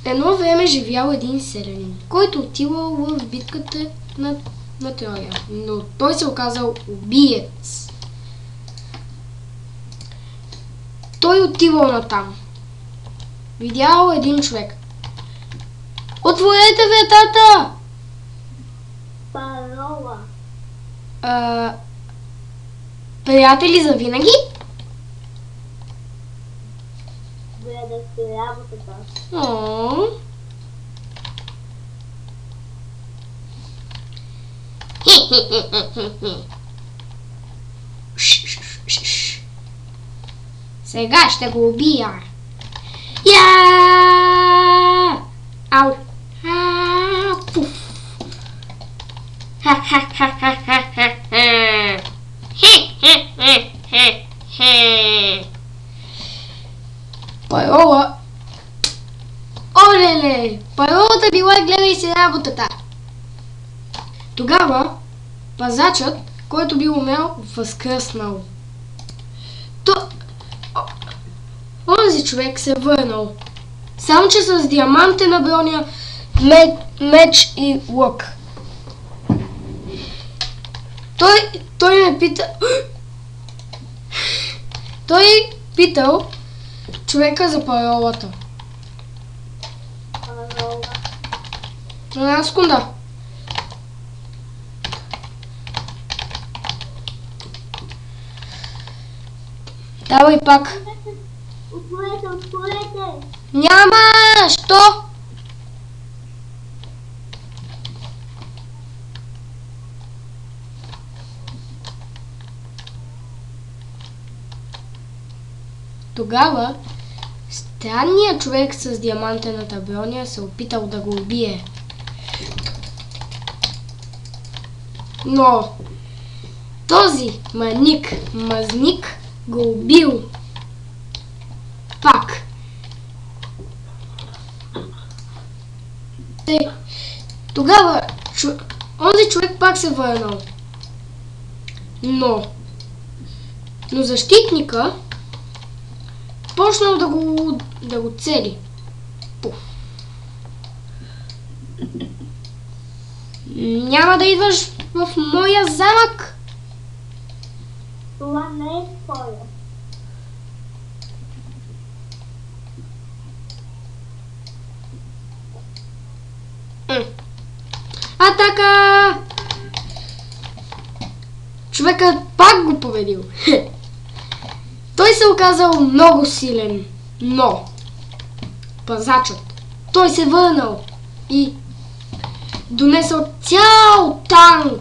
Едно време живял един селянин, който отивал в битката на Троя, но той се оказал убиец. Той отивал натам. Видял един човек. Отворете вратата! Парола. Приятели за винаги? Гледах си работата. О. Сега ще го убия. Я! Ау! Пуф! Парола. Олеле! Паролата била гледай си работата. Тогава пазачът, който бил умел, възкръснал. Онзи човек се върнал. Само че с диамантена броня, меч и лък. Той ме пита... Той питал човека за паролата. Парола. Една секунда. Давай пак. Отворете! Няма! Що? Тогава странният човек с диамантената броня се опитал да го убие. Но този мазник го убил. Пак. Тогава онзи човек пак се върнал. Но защитника почнал да го цели. Пуф. Няма да идваш в моя замък. Това не е твоя. Атака! Човекът пак го победил. Той се оказал много силен, но пазачът, той се върнал и донесъл цял танк